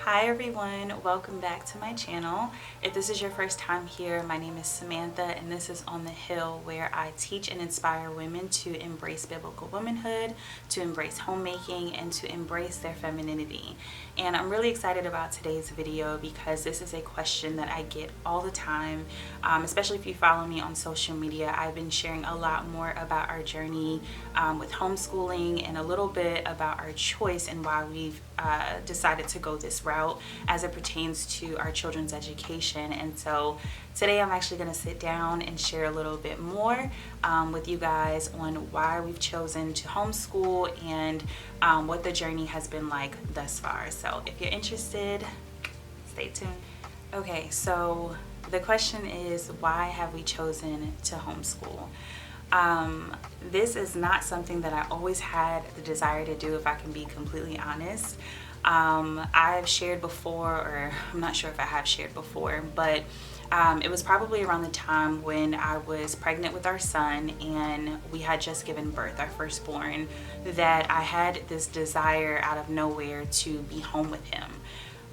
Hi everyone, welcome back to my channel. If this is your first time here, my name is Samantha and this is On the Hill, where I teach and inspire women to embrace biblical womanhood, to embrace homemaking, and to embrace their femininity. And I'm really excited about today's video because this is a question that I get all the time, especially if you follow me on social media. I've been sharing a lot more about our journey with homeschooling and a little bit about our choice and why we've decided to go this route as it pertains to our children's education. And so today I'm actually going to sit down and share a little bit more with you guys on why we've chosen to homeschool and what the journey has been like thus far. So if you're interested, stay tuned. Okay, so the question is, why have we chosen to homeschool? This is not something that I always had the desire to do, if I can be completely honest. I've shared before, or I'm not sure if I have shared before, but it was probably around the time when I was pregnant with our son and we had just given birth, our firstborn, that I had this desire out of nowhere to be home with him.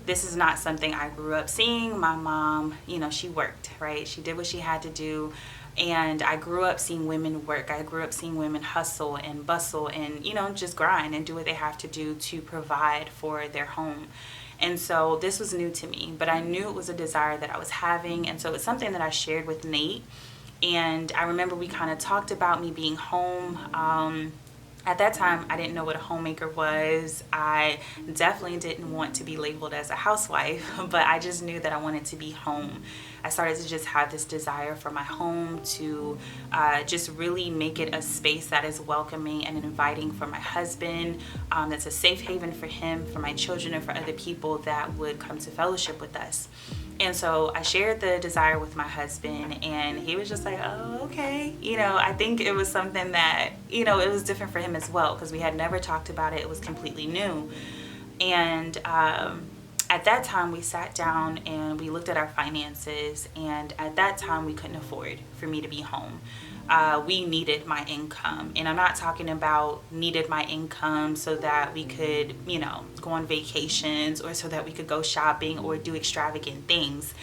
This is not something I grew up seeing. My mom, she worked, right? She did what she had to do. And I grew up seeing women work. I grew up seeing women hustle and bustle and, just grind and do what they have to do to provide for their home. And so this was new to me, but I knew it was a desire that I was having. And so it's something that I shared with Nate. And I remember we kind of talked about me being home. At that time, I didn't know what a homemaker was. I definitely didn't want to be labeled as a housewife, but I just knew that I wanted to be home. I started to just have this desire for my home to just really make it a space that is welcoming and inviting for my husband, that's a safe haven for him, for my children, and for other people that would come to fellowship with us. And so I shared the desire with my husband and he was just like, oh, okay. I think it was something that, it was different for him as well because we had never talked about it. It was completely new. And at that time we sat down and we looked at our finances, and at that time we couldn't afford for me to be home. We needed my income, and I'm not talking about needed my income so that we could, go on vacations or so that we could go shopping or do extravagant things.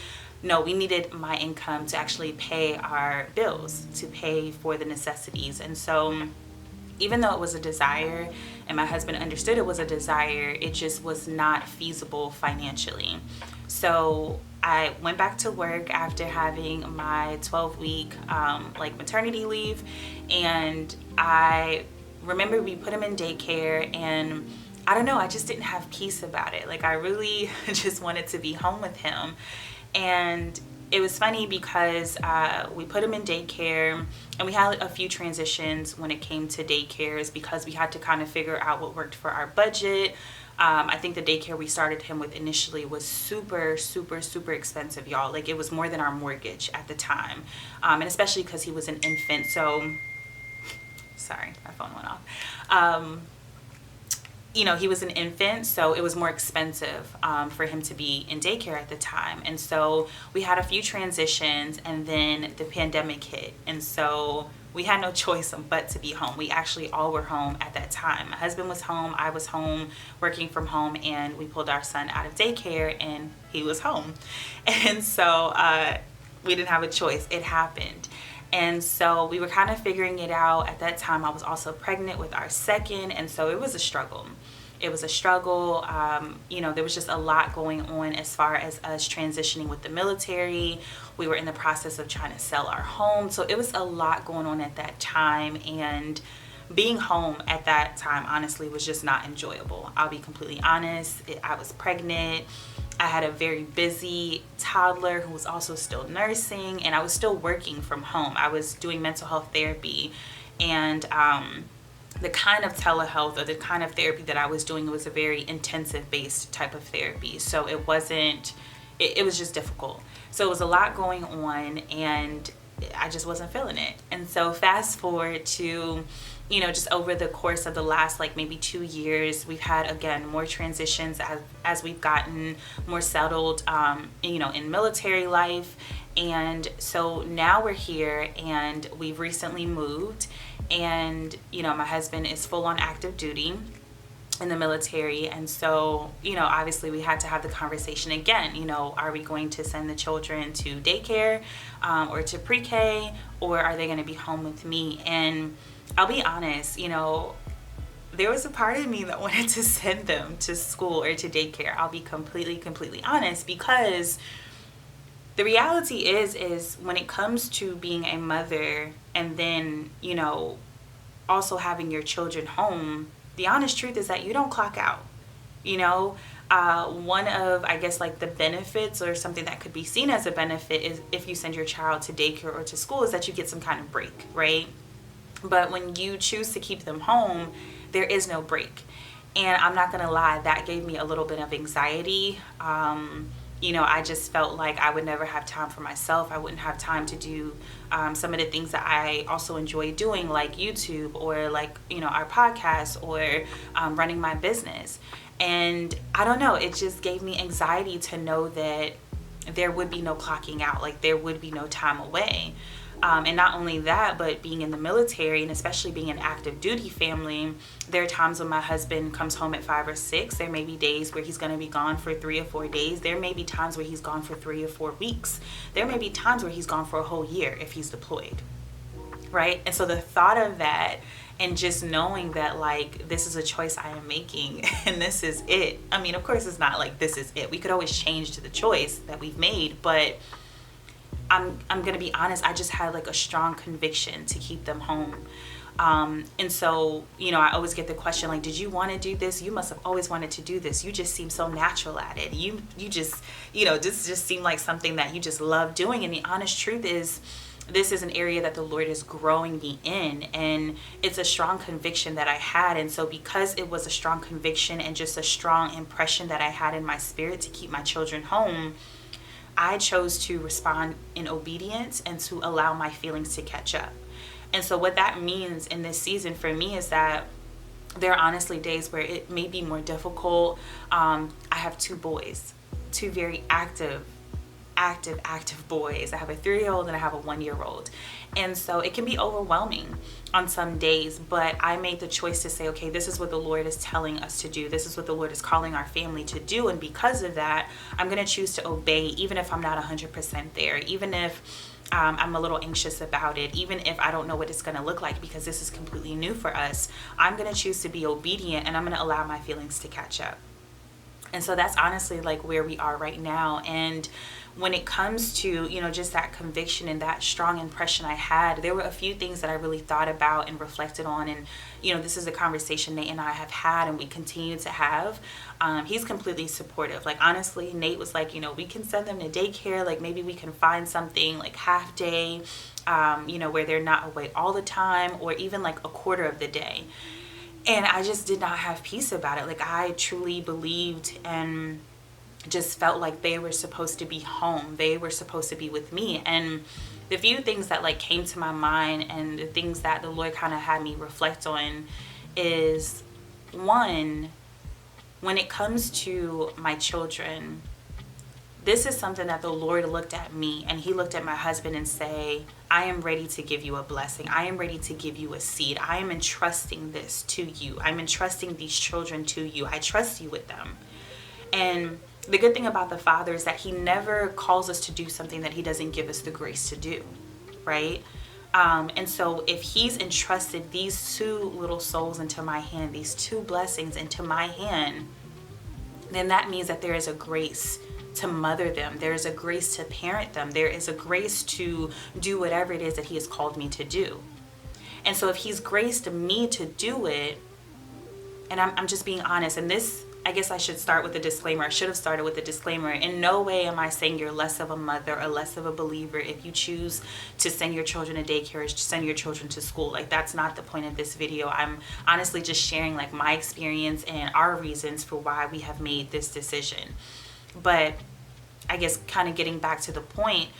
No, we needed my income to actually pay our bills, to pay for the necessities. And so even though it was a desire and my husband understood it was a desire, it just was not feasible financially. So I went back to work after having my 12-week maternity leave, and I remember we put him in daycare, and I don't know, I just didn't have peace about it. I really just wanted to be home with him. And it was funny because we put him in daycare, and we had a few transitions when it came to daycares because we had to kind of figure out what worked for our budget. I think the daycare we started him with initially was super, super, super expensive, y'all. It was more than our mortgage at the time. And especially because he was an infant. So, sorry, my phone went off. He was an infant, so it was more expensive for him to be in daycare at the time. And so we had a few transitions, and then the pandemic hit. And so we had no choice but to be home. We actually all were home at that time. My husband was home, I was home, working from home, and we pulled our son out of daycare, and he was home. And so we didn't have a choice. It happened. And so we were kind of figuring it out. At that time, I was also pregnant with our second, and so it was a struggle. It was a struggle. There was just a lot going on as far as us transitioning with the military. We were in the process of trying to sell our home. So it was a lot going on at that time. And being home at that time, honestly, was just not enjoyable. I'll be completely honest. I was pregnant. I had a very busy toddler who was also still nursing, and I was still working from home. I was doing mental health therapy, and the kind of telehealth or the kind of therapy that I was doing was a very intensive based type of therapy. So it was just difficult. So it was a lot going on, and I just wasn't feeling it. And so fast forward to, just over the course of the last maybe 2 years, we've had, again, more transitions as we've gotten more settled, in military life. And so now we're here, and we've recently moved, and, my husband is full on active duty. in the military. And so, obviously we had to have the conversation again, are we going to send the children to daycare or to pre-K, or are they going to be home with me? And I'll be honest, there was a part of me that wanted to send them to school or to daycare. I'll be completely honest, because the reality is when it comes to being a mother and then, also having your children home, the honest truth is that you don't clock out. One of, I guess, like the benefits, or something that could be seen as a benefit, is if you send your child to daycare or to school, is that you get some kind of break, right? But when you choose to keep them home, there is no break. And I'm not going to lie, that gave me a little bit of anxiety. I just felt like I would never have time for myself. I wouldn't have time to do some of the things that I also enjoy doing, like YouTube, or like, our podcast, or running my business. And I don't know, it just gave me anxiety to know that there would be no clocking out, like there would be no time away. And not only that, but being in the military, and especially being an active duty family, there are times when my husband comes home at 5 or 6. There may be days where he's going to be gone for 3 or 4 days. There may be times where he's gone for 3 or 4 weeks. There may be times where he's gone for a whole year if he's deployed, right? And so the thought of that, and just knowing that, like, this is a choice I am making and this is it. I mean, of course, it's not like this is it. We could always change to the choice that we've made, but I'm going to be honest, I just had like a strong conviction to keep them home. And so, I always get the question, like, did you want to do this? You must have always wanted to do this. You just seem so natural at it. You just, this just seemed like something that you just love doing. And the honest truth is, this is an area that the Lord is growing me in, and it's a strong conviction that I had. And so because it was a strong conviction and just a strong impression that I had in my spirit to keep my children home, I chose to respond in obedience and to allow my feelings to catch up. And so what that means in this season for me is that there are honestly days where it may be more difficult. I have 2 boys, 2 very active boys. I have a 3-year-old and I have a 1-year-old. And so it can be overwhelming on some days, but I made the choice to say, okay, this is what the Lord is telling us to do. This is what the Lord is calling our family to do. And because of that, I'm going to choose to obey, even if I'm not 100% there, even if I'm a little anxious about it, even if I don't know what it's going to look like, because this is completely new for us. I'm going to choose to be obedient, and I'm going to allow my feelings to catch up. And so that's honestly like where we are right now. And when it comes to, just that conviction and that strong impression I had, there were a few things that I really thought about and reflected on. And, this is a conversation Nate and I have had, and we continue to have. He's completely supportive. Like, honestly, Nate was like, we can send them to daycare. Like, maybe we can find something like half day, where they're not away all the time, or even like a quarter of the day. And I just did not have peace about it. Like, I truly believed and just felt like they were supposed to be home. They were supposed to be with me. And the few things that like came to my mind, and the things that the Lord kind of had me reflect on, is, one, when it comes to my children, this is something that the Lord looked at me, and he looked at my husband and say, I am ready to give you a blessing. I am ready to give you a seed. I am entrusting this to you. I'm entrusting these children to you. I trust you with them. And the good thing about the Father is that he never calls us to do something that he doesn't give us the grace to do, right? And so if he's entrusted these 2 little souls into my hand, these 2 blessings into my hand, then that means that there is a grace to mother them. There is a grace to parent them. There is a grace to do whatever it is that he has called me to do. And so if he's graced me to do it, and I'm just being honest, and this, I guess I should start with a disclaimer. I should have started with a disclaimer. In no way am I saying you're less of a mother or less of a believer if you choose to send your children to daycare or to send your children to school. Like, that's not the point of this video. I'm honestly just sharing like my experience and our reasons for why we have made this decision. But I guess kind of getting back to the point,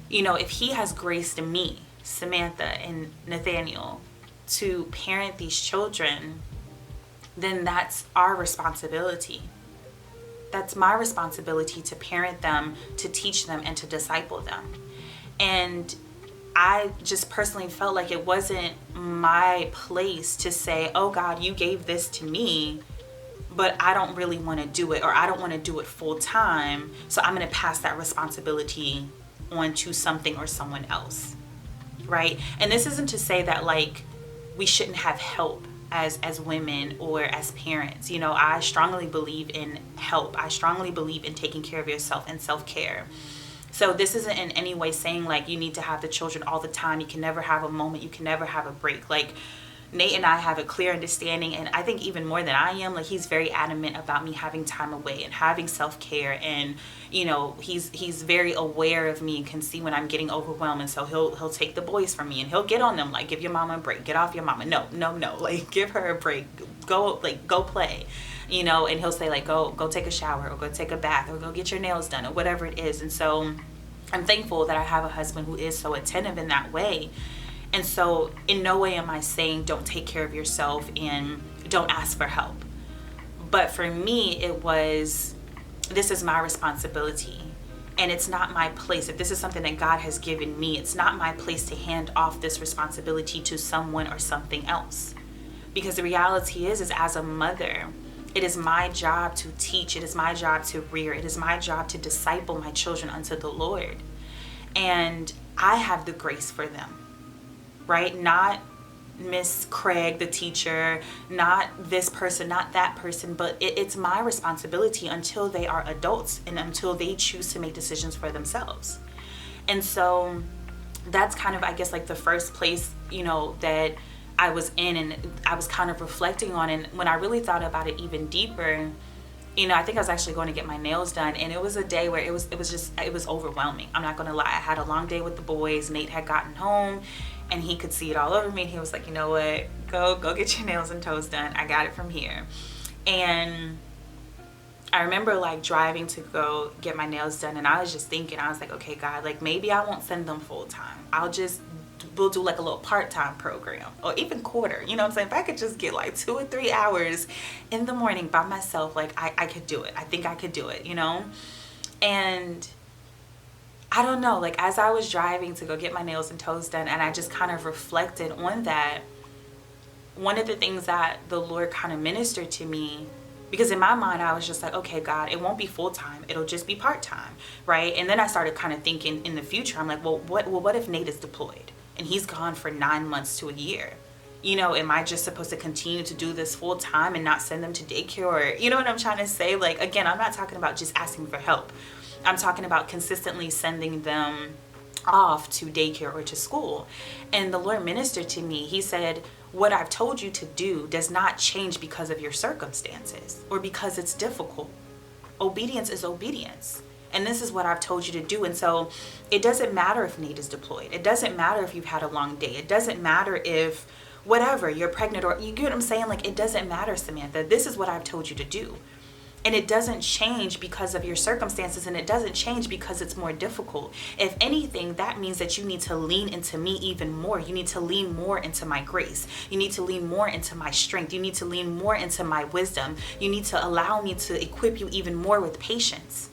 if he has graced me, Samantha and Nathaniel, to parent these children, then that's our responsibility. That's my responsibility to parent them, to teach them, and to disciple them. And I just personally felt like it wasn't my place to say, oh God, you gave this to me, but I don't really want to do it, or I don't want to do it full time. So I'm going to pass that responsibility on to something or someone else. Right? And this isn't to say that like we shouldn't have help as women or as parents. You know, I strongly believe in help. I strongly believe in taking care of yourself and self-care. So this isn't in any way saying like you need to have the children all the time. You can never have a moment. You can never have a break. Like Nate and I have a clear understanding, and I think even more than I am, like he's very adamant about me having time away and having self-care, and you know, he's very aware of me and can see when I'm getting overwhelmed, and so he'll take the boys from me and he'll get on them like, give your mama a break, get off your mama, no, like give her a break, go play, you know, and he'll say like go take a shower or go take a bath or go get your nails done or whatever it is. And so I'm thankful that I have a husband who is so attentive in that way. And so in no way am I saying don't take care of yourself and don't ask for help. But for me, it was, this is my responsibility. And it's not my place. If this is something that God has given me, it's not my place to hand off this responsibility to someone or something else. Because the reality is as a mother, it is my job to teach. It is my job to rear. It is my job to disciple my children unto the Lord. And I have the grace for them. Right? Not Miss Craig, the teacher, not this person, not that person, but it's my responsibility until they are adults and until they choose to make decisions for themselves. And so that's kind of, I guess, like the first place, you know, that I was in and I was kind of reflecting on. And when I really thought about it even deeper, you know, I think I was actually going to get my nails done, and it was a day where it was overwhelming. I'm not going to lie. I had a long day with the boys. Nate had gotten home and he could see it all over me, and he was like, you know what, go get your nails and toes done. I got it from here. And I remember like driving to go get my nails done, and I was just thinking, I was like, okay, God, like maybe I won't send them full time. We'll do like a little part-time program, or even quarter, you know what I'm saying? If I could just get like 2 or 3 hours in the morning by myself, like I could do it. I think I could do it, you know? And I don't know, like as I was driving to go get my nails and toes done, and I just kind of reflected on that, one of the things that the Lord kind of ministered to me, because in my mind I was just like, okay, God, it won't be full-time, it'll just be part-time, right? And then I started kind of thinking in the future. I'm like, what if Nate is deployed and he's gone for 9 months to a year? You know, am I just supposed to continue to do this full time and not send them to daycare? Or, you know what I'm trying to say? Like, again, I'm not talking about just asking for help. I'm talking about consistently sending them off to daycare or to school. And the Lord ministered to me. He said, what I've told you to do does not change because of your circumstances or because it's difficult. Obedience is obedience. And this is what I've told you to do. And so it doesn't matter if Nate is deployed. It doesn't matter if you've had a long day. It doesn't matter if whatever, you're pregnant, or you get what I'm saying? Like, it doesn't matter, Samantha. This is what I've told you to do. And it doesn't change because of your circumstances, and it doesn't change because it's more difficult. If anything, that means that you need to lean into me even more. You need to lean more into my grace. You need to lean more into my strength. You need to lean more into my wisdom. You need to allow me to equip you even more with patience.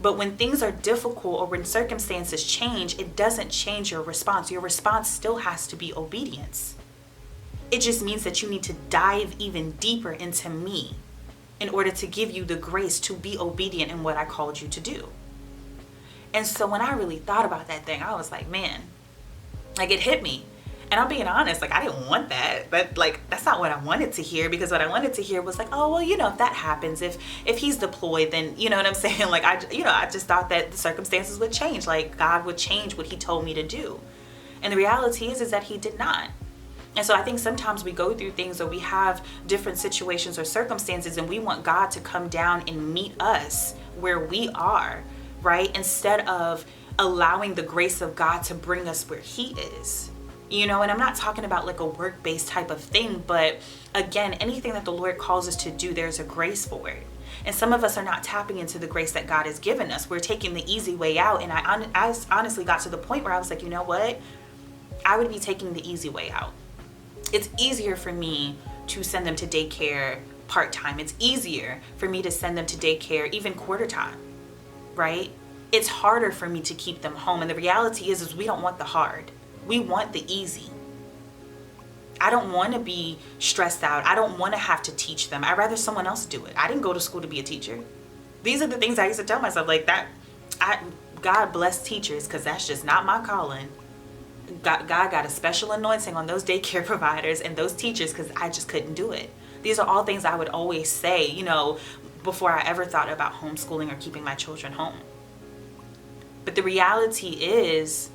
But when things are difficult or when circumstances change, it doesn't change your response. Your response still has to be obedience. It just means that you need to dive even deeper into me in order to give you the grace to be obedient in what I called you to do. And so when I really thought about that thing, I was like, man, like it hit me. And I'm being honest, like I didn't want that, but like that's not what I wanted to hear, because what I wanted to hear was like, oh, well, you know, if that happens, if he's deployed, then you know what I'm saying? Like I just thought that the circumstances would change, like God would change what he told me to do. And the reality is that he did not. And so I think sometimes we go through things, or we have different situations or circumstances, and we want God to come down and meet us where we are, right? Instead of allowing the grace of God to bring us where he is. You know, and I'm not talking about like a work-based type of thing, but again, anything that the Lord calls us to do, there's a grace for it. And some of us are not tapping into the grace that God has given us. We're taking the easy way out. And I honestly got to the point where I was like, you know what? I would be taking the easy way out. It's easier for me to send them to daycare part-time. It's easier for me to send them to daycare even quarter time, right? It's harder for me to keep them home. And the reality is we don't want the hard. We want the easy. I don't want to be stressed out. I don't want to have to teach them. I'd rather someone else do it. I didn't go to school to be a teacher. These are the things I used to tell myself, like that. God bless teachers, because that's just not my calling. God got a special anointing on those daycare providers and those teachers, because I just couldn't do it. These are all things I would always say, you know, before I ever thought about homeschooling or keeping my children home. But the reality is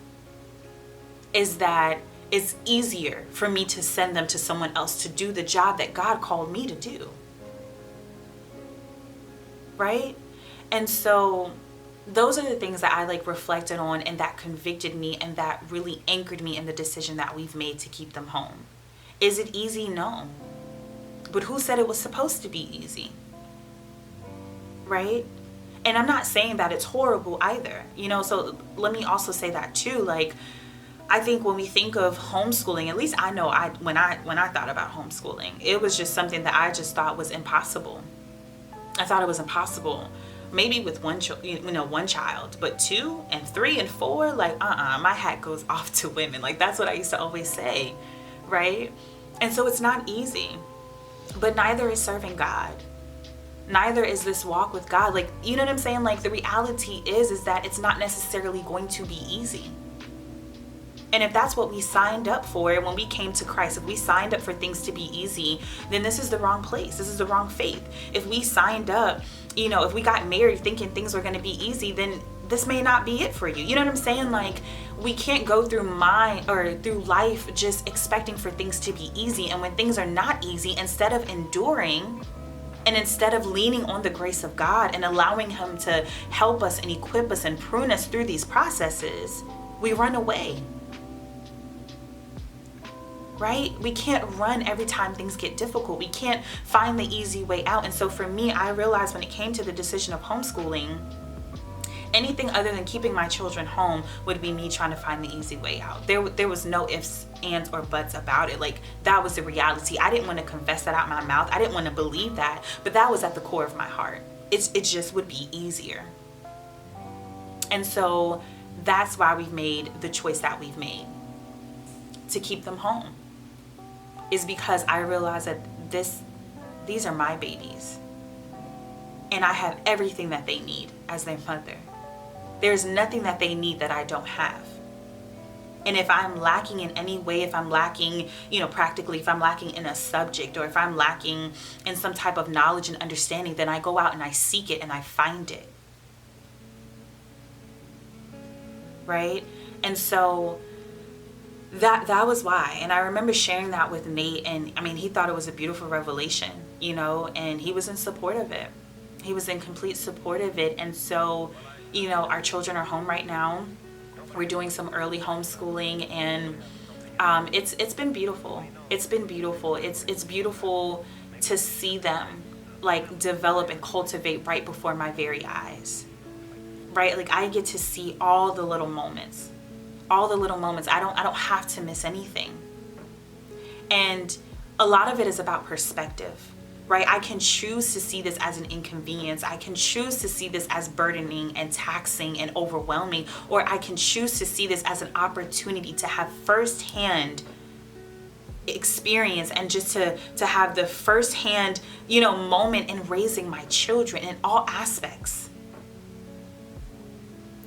that it's easier for me to send them to someone else to do the job that God called me to do. Right? And so those are the things that I like reflected on, and that convicted me, and that really anchored me in the decision that we've made to keep them home. Is it easy? No. But who said it was supposed to be easy? Right? And I'm not saying that it's horrible either, you know, so let me also say that too. Like, I think when we think of homeschooling, at least I know when I thought about homeschooling, it was just something that I just thought was impossible. I thought it was impossible. Maybe with one child, but 2 and 3 and 4, like, my hat goes off to women. Like, that's what I used to always say, right? And so it's not easy, but neither is serving God. Neither is this walk with God. Like, you know what I'm saying? Like, the reality is that it's not necessarily going to be easy. And if that's what we signed up for when we came to Christ, if we signed up for things to be easy, then this is the wrong place. This is the wrong faith. If we signed up, you know, if we got married thinking things were going to be easy, then this may not be it for you. You know what I'm saying? Like, we can't go through life just expecting for things to be easy. And when things are not easy, instead of enduring, and instead of leaning on the grace of God and allowing Him to help us and equip us and prune us through these processes, we run away. Right? We can't run every time things get difficult. We can't find the easy way out. And so for me, I realized when it came to the decision of homeschooling, anything other than keeping my children home would be me trying to find the easy way out. There was no ifs, ands, or buts about it. Like, that was the reality. I didn't want to confess that out my mouth. I didn't want to believe that, but that was at the core of my heart. It just would be easier. And so that's why we've made the choice that we've made to keep them home, is because I realize that these are my babies, and I have everything that they need as their mother. There's nothing that they need that I don't have. And if I'm lacking in any way, if I'm lacking, you know, practically, if I'm lacking in a subject, or if I'm lacking in some type of knowledge and understanding, then I go out and I seek it and I find it. Right? And so that was why. And I remember sharing that with Nate, and I mean, he thought it was a beautiful revelation, you know, and he was in support of it. He was in complete support of it. And so, you know, our children are home right now. We're doing some early homeschooling, and it's been beautiful. It's been beautiful. It's beautiful to see them like develop and cultivate right before my very eyes. Right? Like, I get to see all the little moments. I don't have to miss anything. And a lot of it is about perspective, right? I can choose to see this as an inconvenience. I can choose to see this as burdening and taxing and overwhelming, or I can choose to see this as an opportunity to have firsthand experience, and just to have the firsthand, you know, moment in raising my children in all aspects.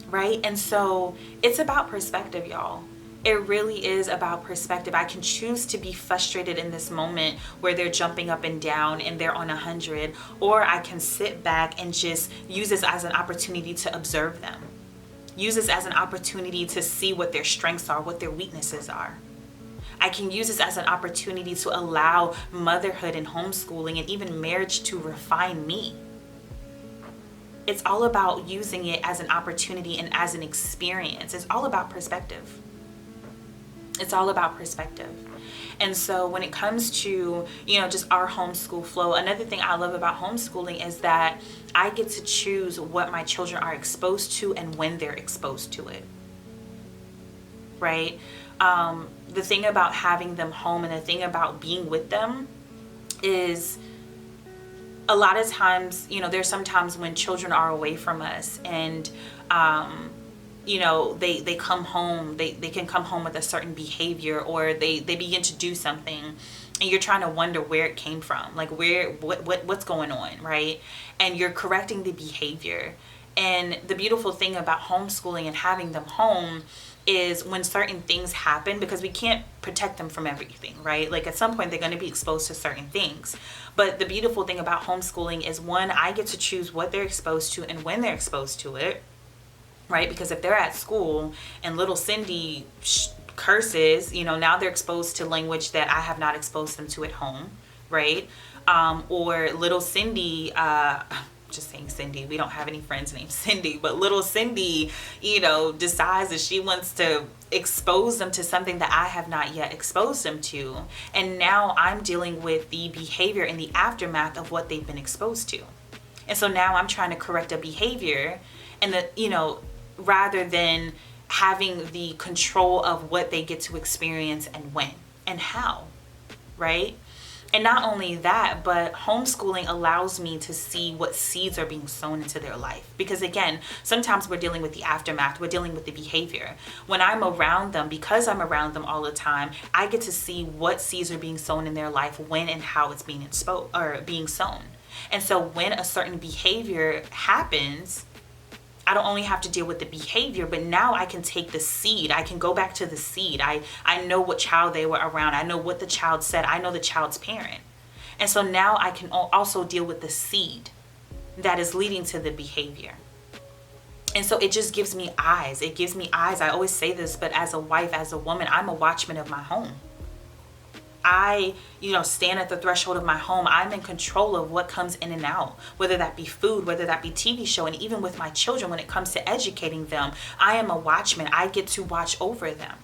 Right? And so it's about perspective, y'all. It really is about perspective. I can choose to be frustrated in this moment where they're jumping up and down and they're on 100, or I can sit back and just use this as an opportunity to observe them. Use this as an opportunity to see what their strengths are, what their weaknesses are. I can use this as an opportunity to allow motherhood and homeschooling and even marriage to refine me. It's all about using it as an opportunity and as an experience. It's all about perspective. It's all about perspective. And so when it comes to, you know, just our homeschool flow, another thing I love about homeschooling is that I get to choose what my children are exposed to and when they're exposed to it. Right? The thing about having them home and the thing about being with them is, a lot of times, you know, there's some times when children are away from us, and they come home, they can come home with a certain behavior, or they begin to do something, and you're trying to wonder where it came from, like what's going on, right? And you're correcting the behavior. And the beautiful thing about homeschooling and having them home is when certain things happen, because we can't protect them from everything, right? Like at some point they're going to be exposed to certain things. But the beautiful thing about homeschooling is, one, I get to choose what they're exposed to and when they're exposed to it, right? Because if they're at school and little Cindy curses, now they're exposed to language that I have not exposed them to at home, right? Or little Cindy, just saying Cindy, we don't have any friends named Cindy, but little Cindy, decides that she wants to expose them to something that I have not yet exposed them to. And now I'm dealing with the behavior and the aftermath of what they've been exposed to. And so now I'm trying to correct a behavior, and rather than having the control of what they get to experience and when and how, right? And not only that, but homeschooling allows me to see what seeds are being sown into their life. Because again, sometimes we're dealing with the aftermath, we're dealing with the behavior. When I'm around them, because I'm around them all the time, I get to see what seeds are being sown in their life, when and how it's being being sown. And so when a certain behavior happens, I don't only have to deal with the behavior, but now I can take the seed. I can go back to the seed. I know what child they were around. I know what the child said. I know the child's parent. And so now I can also deal with the seed that is leading to the behavior. And so it just gives me eyes. It gives me eyes. I always say this, but as a wife, as a woman, I'm a watchman of my home. I, stand at the threshold of my home. I'm in control of what comes in and out, whether that be food, whether that be TV show. And even with my children, when it comes to educating them, I am a watchman. I get to watch over them.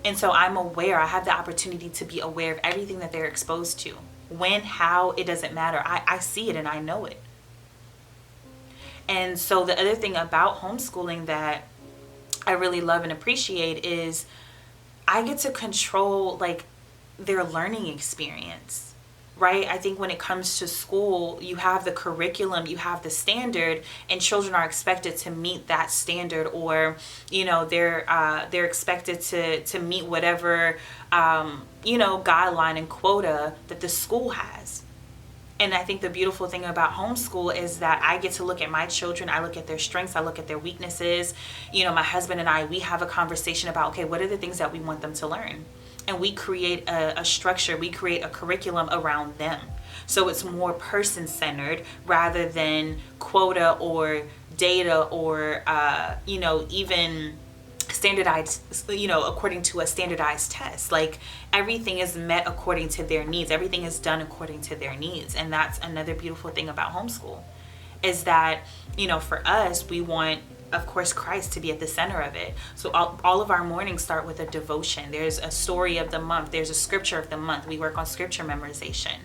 And so I'm aware. I have the opportunity to be aware of everything that they're exposed to. When, how, it doesn't matter. I see it and I know it. And so the other thing about homeschooling that I really love and appreciate is I get to control their learning experience, right? I think when it comes to school, you have the curriculum, you have the standard, and children are expected to meet that standard, or they're expected to meet whatever guideline and quota that the school has. And I think the beautiful thing about homeschool is that I get to look at my children. I look at their strengths. I look at their weaknesses. My husband and I, we have a conversation about, okay, what are the things that we want them to learn? And we create a structure. We create a curriculum around them. So it's more person-centered rather than quota or data or, even standardized, according to a standardized test. Like everything is met according to their needs. Everything is done according to their needs. And that's another beautiful thing about homeschool, is that, for us, we want, of course, Christ to be at the center of it. So all of our mornings start with a devotion. There's a story of the month. There's a scripture of the month. We work on scripture memorization,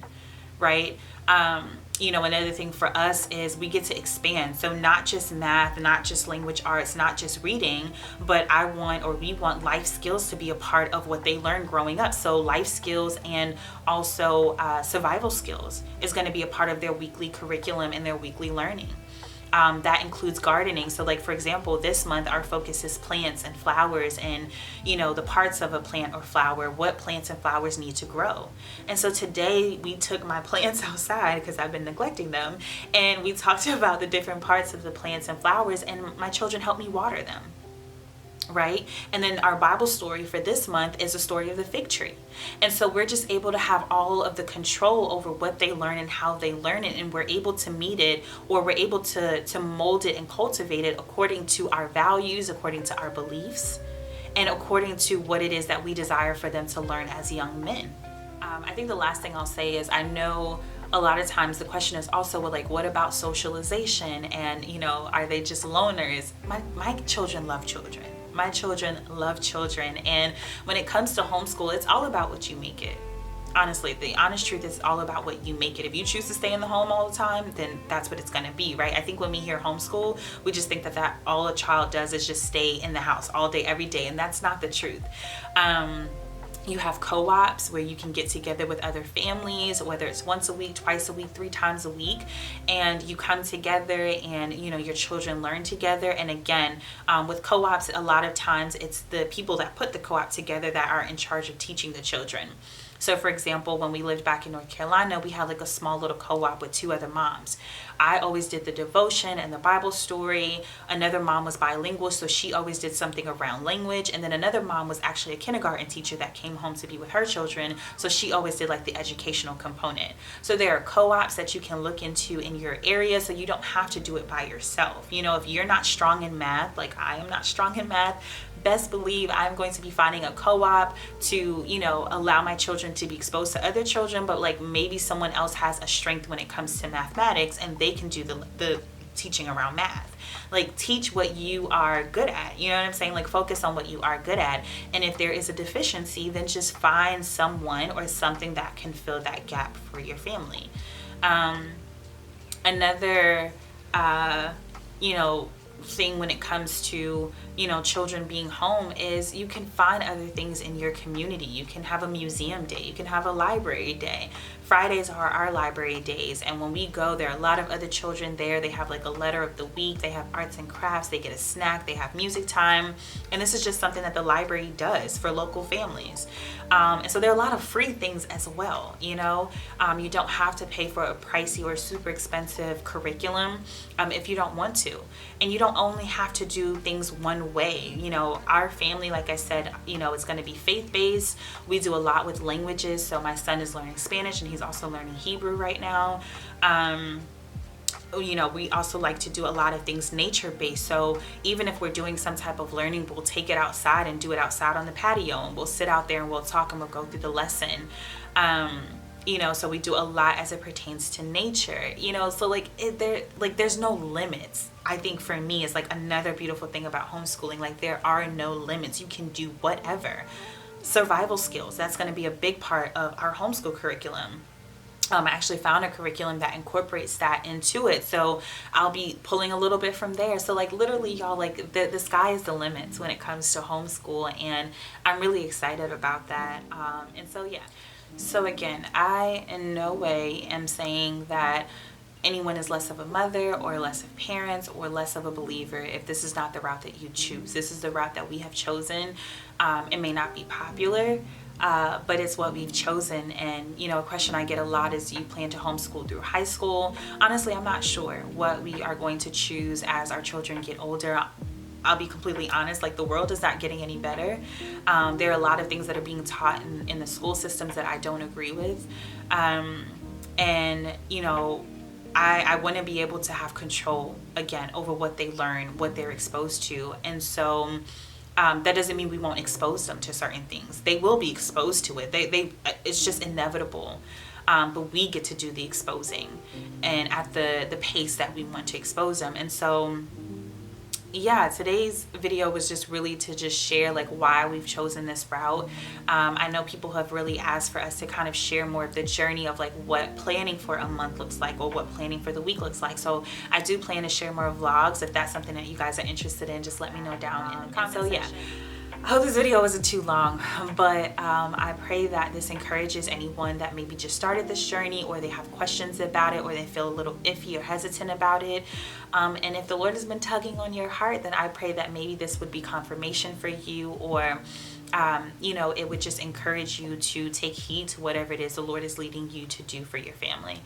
right? Another thing for us is we get to expand. So not just math, not just language arts, not just reading, but we want life skills to be a part of what they learn growing up. So life skills and also survival skills is going to be a part of their weekly curriculum and their weekly learning. That includes gardening. So for example, this month our focus is plants and flowers and, the parts of a plant or flower, what plants and flowers need to grow. And so today we took my plants outside because I've been neglecting them, and we talked about the different parts of the plants and flowers, and my children helped me water them. Right? And then our Bible story for this month is the story of the fig tree. And so we're just able to have all of the control over what they learn and how they learn it. And we're able to meet it, or we're able to mold it and cultivate it according to our values, according to our beliefs, and according to what it is that we desire for them to learn as young men. I think the last thing I'll say is, I know a lot of times the question is also, well, what about socialization? And, are they just loners? My children love children. My children love children. And when it comes to homeschool, it's all about what you make it. Honestly, the honest truth is all about what you make it. If you choose to stay in the home all the time, then that's what it's going to be, right? I think when we hear homeschool, we just think that all a child does is just stay in the house all day, every day. And that's not the truth. You have co-ops where you can get together with other families, whether it's once a week, twice a week, 3 times a week, and you come together and, you know, your children learn together. And again, with co-ops, a lot of times it's the people that put the co-op together that are in charge of teaching the children. So for example, when we lived back in North Carolina, we had like a small little co-op with 2 other moms. I always did the devotion and the Bible story. Another mom was bilingual, so she always did something around language. And then another mom was actually a kindergarten teacher that came home to be with her children, so she always did like the educational component. So there are co-ops that you can look into in your area, so you don't have to do it by yourself. You know, if you're not strong in math, like I am not strong in math, best believe I'm going to be finding a co-op to, you know, allow my children to be exposed to other children, but like maybe someone else has a strength when it comes to mathematics and they can do the teaching around math. Like teach what you are good at, you know what I'm saying? Like focus on what you are good at. And if there is a deficiency, then just find someone or something that can fill that gap for your family. Another, you know, thing when it comes to, you know, children being home is you can find other things in your community. You can have a museum day, you can have a library day. Fridays are our library days, and when we go, there are a lot of other children there. They have like a letter of the week, they have arts and crafts, they get a snack, they have music time, and this is just something that the library does for local families. And so there are a lot of free things as well, you know. You don't have to pay for a pricey or super expensive curriculum if you don't want to, and you don't only have to do things one way. You know, our family, like I said, you know, it's going to be faith-based. We do a lot with languages, so my son is learning Spanish and he's also learning Hebrew right now. You know, we also like to do a lot of things nature-based. So even if we're doing some type of learning, we'll take it outside and do it outside on the patio, and we'll sit out there and we'll talk and we'll go through the lesson. You know, so we do a lot as it pertains to nature, you know, so like there's no limits. I think for me is like another beautiful thing about homeschooling. Like there are no limits. You can do whatever. Survival skills, that's going to be a big part of our homeschool curriculum. I actually found a curriculum that incorporates that into it, so I'll be pulling a little bit from there. So like literally, y'all, like the sky is the limits when it comes to homeschool, and I'm really excited about that. And so yeah, so again, I in no way am saying that anyone is less of a mother or less of parents or less of a believer if this is not the route that you choose. This is the route that we have chosen. It may not be popular, but it's what we've chosen. And you know, a question I get a lot is, do you plan to homeschool through high school? Honestly, I'm not sure what we are going to choose as our children get older. I'll be completely honest, like the world is not getting any better. There are a lot of things that are being taught in the school systems that I don't agree with. And you know, I want to be able to have control again over what they learn, what they're exposed to. And so that doesn't mean we won't expose them to certain things. They will be exposed to it. It's just inevitable. But we get to do the exposing and at the pace that we want to expose them. And so yeah, today's video was just really to just share like why we've chosen this route. I know people have really asked for us to kind of share more of the journey of like what planning for a month looks like or what planning for the week looks like. So I do plan to share more vlogs. If that's something that you guys are interested in, just let me know down in the comments. So yeah, I hope this video wasn't too long, but I pray that this encourages anyone that maybe just started this journey, or they have questions about it, or they feel a little iffy or hesitant about it. And if the Lord has been tugging on your heart, then I pray that maybe this would be confirmation for you, or you know, it would just encourage you to take heed to whatever it is the Lord is leading you to do for your family.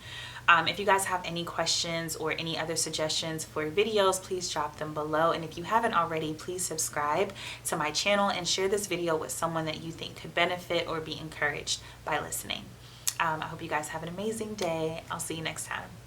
If you guys have any questions or any other suggestions for videos, please drop them below. And if you haven't already, please subscribe to my channel and share this video with someone that you think could benefit or be encouraged by listening. I hope you guys have an amazing day. I'll see you next time.